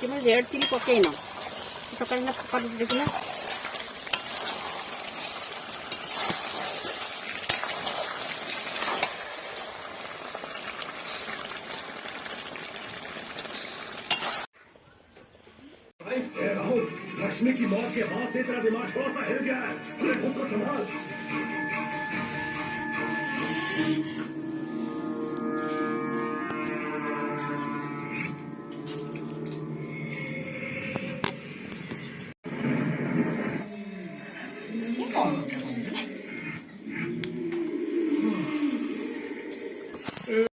তুমি red chilli পକେই ন তরকারি না পানি দেখি না लक्ष्मी की मौत के बाद से तेरा दिमाग थोड़ा सा हिल गया है। अपने खुद को संभाल।